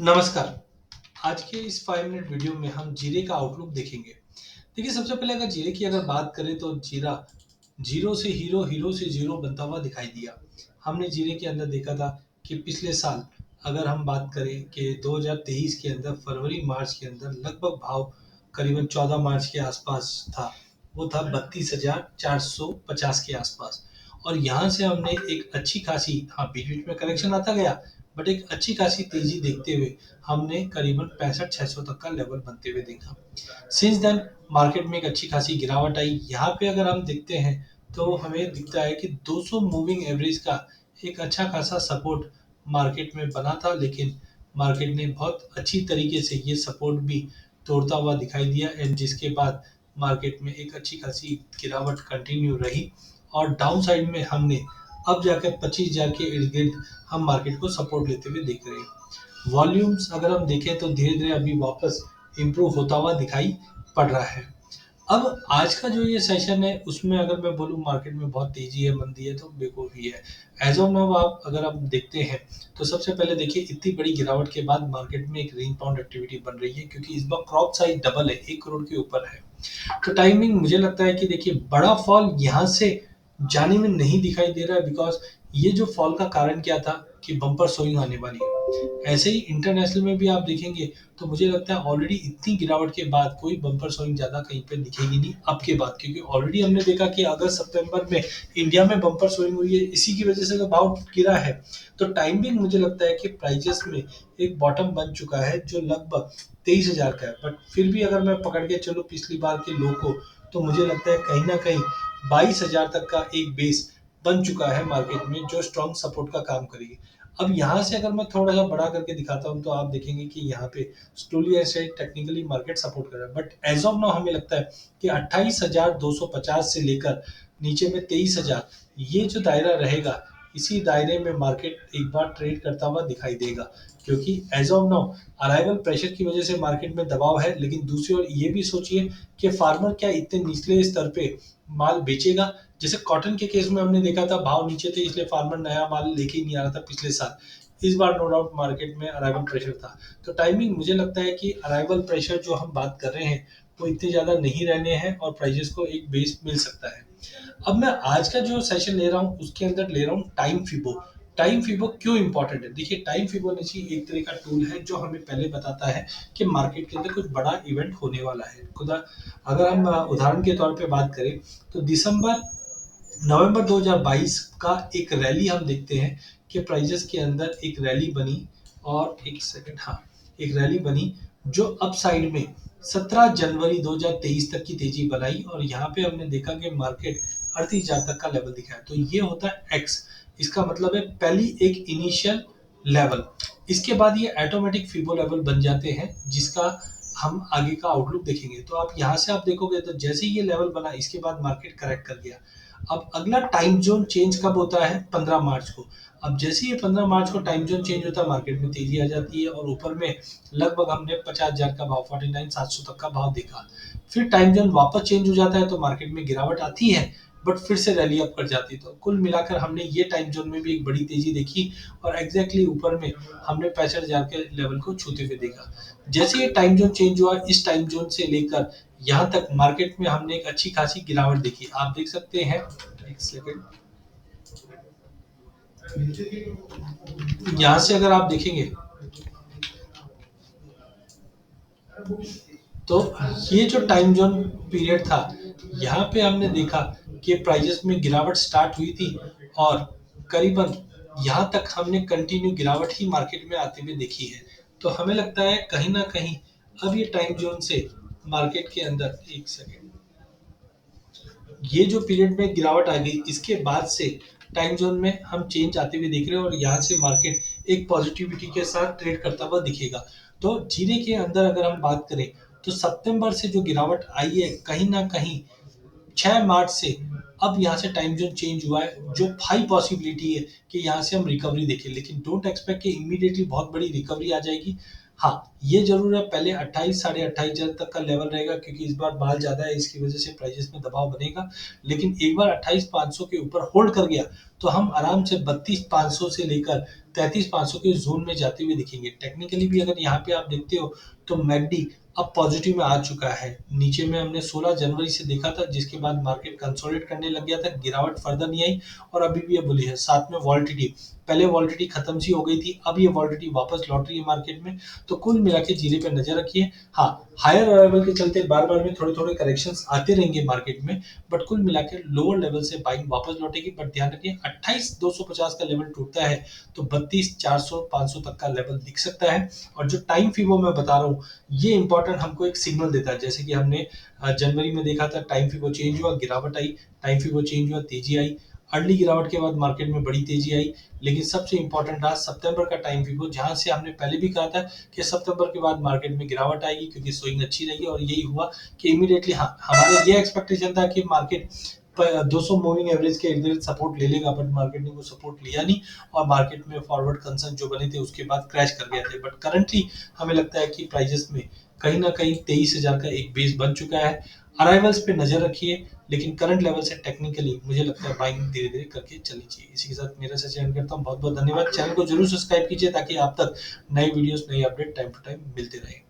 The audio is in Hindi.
नमस्कार। आज के इस 5 मिनट वीडियो में हम जीरे का आउटलुक देखेंगे। देखिए, सबसे पहले अगर जीरे की अगर बात करें तो जीरा जीरो से हीरो, हीरो से जीरो बनता हुआ दिखाई दिया। हमने जीरे के अंदर देखा था कि पिछले साल अगर हम बात करें कि 2023 के अंदर फरवरी-मार्च के अंदर लगभग भाव करीबन 14 मार्च के आसपास था। वो था 32,450 के आसपास और यहाँ से हमने एक अच्छी खासी, हाँ, बीच-बीच में करेक्शन आता गया, बट एक अच्छी खासी तेजी देखते हुए हमने करीबन 65-600 तक का लेवल बनते हुए देखा। सिंस देन मार्केट में एक अच्छी खासी गिरावट आई। यहाँ पे अगर हम देखते हैं तो हमें दिखता है कि 200 मूविंग एवरेज का एक अच्छा खासा सपोर्ट मार्केट में बना था, लेकिन मार्केट ने बहुत अच्छी तरीके से ये सपोर्ट भी तोड़ता हुआ दिखाई दिया एंड जिसके बाद मार्केट में एक अच्छी खासी गिरावट कंटिन्यू रही और डाउन साइड में हमने अब जाकर 25,000 के इर्द गिर्द हम मार्केट को सपोर्ट लेते हुए देख रहे हैं। वॉल्यूम्स अगर हम देखें तो धीरे धीरे अभी वापस इम्प्रूव होता हुआ दिखाई पड़ रहा है। अब आज का जो ये सेशन है उसमें अगर मैं बोलूँ मार्केट में बहुत तेजी है, मंदी है, तो बिल्कुल भी है। एज ऑफ नाउ आप अगर आप देखते हैं तो सबसे पहले देखिए, इतनी बड़ी गिरावट के बाद मार्केट में एक रेंज बाउंड एक्टिविटी बन रही है क्योंकि इस बार क्रॉप साइज डबल है, 1 करोड़ के ऊपर है। तो टाइमिंग मुझे लगता है कि देखिए, बड़ा फॉल यहाँ से जाने में नहीं दिखाई दे रहा है बिकॉज़ ये जो फॉल का कारण क्या था कि बम्पर स्विंग आने वाली है। ऐसे ही इंटरनेशनल में भी आप देखेंगे तो मुझे लगता है ऑलरेडी इतनी गिरावट के बाद कोई बम्पर स्विंग ज़्यादा कहीं पे दिखेगी नहीं अब के बाद, क्योंकि ऑलरेडी हमने देखा कि अगस्त-सितंबर में इंडिया में बम्पर स्विंग हुई है, इसी की वजह से तो भाव गिरा है। तो टाइमिंग मुझे लगता है कि प्राइसेज़ में एक बॉटम बन चुका है जो लगभग 23,000 का है। बट फिर भी अगर मैं पकड़ के चलूँ पिछली बार के लो को, तो मुझे लगता है कहीं न कहीं 22,000 तक का एक बेस बन चुका है मार्केट में जो स्ट्रॉन्ग सपोर्ट का काम करेगी। अब यहाँ से अगर मैं थोड़ा-सा बड़ा करके दिखाता हूँ तो आप देखेंगे कि यहाँ पे स्लोली ऐसे टेक्निकली मार्केट सपोर्ट कर रहा है। बट एज़ ऑफ नाउ हमें लगता है कि 28,250 से लेकर नीचे में 23,000, ये जो दायरा रहेगा, इसी दायरे में मार्केट एक बार ट्रेड करता हुआ दिखाई देगा। क्योंकि as of now arrival pressure की वजह से मार्केट में दबाव है, लेकिन दूसरी ओर ये भी सोचिए कि फार्मर क्या इतने निचले स्तर पे माल बेचेगा? जैसे कॉटन के केस में हमने देखा था भाव नीचे थे इसलिए फार्मर नया माल लेके ही नहीं आ रहा था पिछले साल। इस बार नो डाउट मार्केट में अराइवल प्रेशर था। तो टाइमिंग मुझे लगता है कि अराइवल प्रेशर जो हम बात कर रहे हैं वो इतने ज़्यादा नहीं रहने हैं और प्राइसेस को एक बेस मिल सकता है। अब मैं आज का जो सेशन ले रहा हूँ उसके अंदर ले रहा हूँ टाइम फिबो। टाइम फिबो क्यों इंपॉर्टेंट है? देखिए, टाइम फिबोनाची एक तरह का टूल है जो हमें पहले बताता है कि मार्केट के अंदर कुछ बड़ा इवेंट होने वाला है। खुदा अगर हम उदाहरण के तौर पे बात करें तो दिसंबर नवंबर 2022 का एक रैली हम देखते हैं कि प्राइजेस के अंदर एक रैली बनी और एक सेकंड, हाँ, एक रैली बनी जो अप साइड में 17 जनवरी 2023 तक की तेजी बनाई और यहाँ पे हमने देखा कि मार्केट 38,000 तक का लेवल दिखाया। तो ये होता है एक्स, इसका मतलब है पहली एक इनिशियल लेवल। इसके बाद ये ऑटोमेटिक फिबो लेवल बन जाते हैं जिसका हम आगे का आउटलुक देखेंगे। तो आप यहाँ से आप देखोगे तो जैसे ही ये लेवल बना इसके बाद मार्केट करेक्ट कर गया। अब अगला टाइम जोन चेंज कब होता है? 15 मार्च को। अब जैसे ही ये 15 मार्च को टाइम जोन चेंज होता है मार्केट में तेजी आ जाती है और ऊपर में लगभग हमने 50,000 का भाव 49,700 तक का भाव देखा। फिर टाइम जोन वापस चेंज हो जाता है तो मार्केट में गिरावट आती है, बट फिर से रैली अप कर जाती है। तो कुल मिलाकर हमने ये टाइम जोन में भी एक बड़ी तेजी देखी और एग्जैक्टली ऊपर में हमने 65,000 के लेवल को छूते हुए देखा। जैसे ये टाइम जोन चेंज हुआ, इस टाइम जोन से लेकर यहाँ तक मार्केट में हमने एक अच्छी खासी गिरावट देखी। आप देख सकते हैं, एक सेकंड, यहाँ से अगर आप देखेंगे तो ये जो टाइम जोन पीरियड था, यहाँ पे हमने देखा कि प्राइजेस में गिरावट स्टार्ट हुई थी और करीबन यहाँ तक हमने कंटिन्यू गिरावट ही मार्केट में आते हुए देखी है। तो हमें लगता है कहीं ना कहीं अब ये टाइम जोन से मार्केट के अंदर, एक सेकेंड, ये जो पीरियड में गिरावट आ गई इसके बाद से टाइम जोन में हम चेंज आते हुए देख रहे हैं और यहाँ से मार्केट एक पॉजिटिविटी के साथ ट्रेड करता हुआ दिखेगा। तो जीरे के अंदर अगर हम बात करें तो सितंबर से जो गिरावट आई है कहीं ना कहीं 6 मार्च से अब यहाँ से टाइम जोन चेंज हुआ है जो हाई पॉसिबिलिटी है कि यहाँ से हम रिकवरी देखें, लेकिन डोंट एक्सपेक्ट कि इमीडिएटली बहुत बड़ी रिकवरी आ जाएगी। हाँ, ये जरूर है पहले 28 साढ़े 28,000 तक का लेवल रहेगा क्योंकि इस बार माल ज्यादा है, इसकी वजह से प्राइसेस में दबाव बनेगा। लेकिन एक बार 28,500 के ऊपर होल्ड कर गया तो हम आराम से 32,500 से लेकर 33,500 के जोन में जाते हुए दिखेंगे। टेक्निकली भी अगर यहाँ पे आप देखते हो तो मैकडी अब पॉजिटिव में आ चुका है। नीचे में हमने 16 जनवरी से देखा था, जिसके बाद मार्केट कंसोलिडेट करने लग गया था, गिरावट फर्दर नहीं आई और अभी भी ये बुलिश है। साथ में वॉलिटिलिटी, पहले वॉलिटिलिटी खत्म सी हो गई थी, अब ये वॉलिटिलिटी वापस लौट रही है मार्केट में। तो कुल मिला के जीरे पे नजर रखिए। हाँ, हायर अराइवल के चलते बार बार में थोड़े थोड़े करेक्शंस आते रहेंगे मार्केट में, बट कुल मिला के लोअर लेवल से बाइंग वापस लौटेगी। बट ध्यान रखिए 28,250 का लेवल टूटता है तो 32,400 500 तक का लेवल दिख सकता है। और जो टाइम फीबो मैं बता रहा हूँ, ये इंपॉर्टेंट हमको एक सिग्नल देता है। जैसे कि हमने जनवरी में देखा था, टाइम फीबो चेंज हुआ, गिरावट आई, टाइम फीबो चेंज हुआ, तेजी आई, अर्ली गिरावट के बाद मार्केट में बड़ी तेजी आई। लेकिन सबसे इंपॉर्टेंट रहा सितंबर का टाइम फीबो, जहां से हमने पहले भी कहा था कि सितंबर के बाद मार्केट में गिरावट आएगी क्योंकि स्विंग अच्छी रहेगी, और यही हुआ कि इमीडिएटली हाँ, हमारा ये एक्सपेक्टेशन था कि मार्केट 200 मूविंग एवरेज के इर्द गिर्द सपोर्ट ले लेगा, बट मार्केट ने वो सपोर्ट लिया नहीं और मार्केट में फॉरवर्ड कंसर्न जो बने थे उसके बाद क्रैश कर गए थे। बट करंटली हमें लगता है कि प्राइजेस में कहीं ना कहीं 23,000 का एक बेस बन चुका है। अराइवल्स पे नजर रखिए, लेकिन करंट लेवल से टेक्निकली मुझे लगता है बाइंग धीरे धीरे करके चलनी चाहिए। इसी के साथ मेरा सेशन एंड करता हूँ। बहुत बहुत धन्यवाद। चैनल को जरूर सब्सक्राइब कीजिए ताकि आप तक नई वीडियोस, नई अपडेट टाइम टू टाइम मिलते रहे।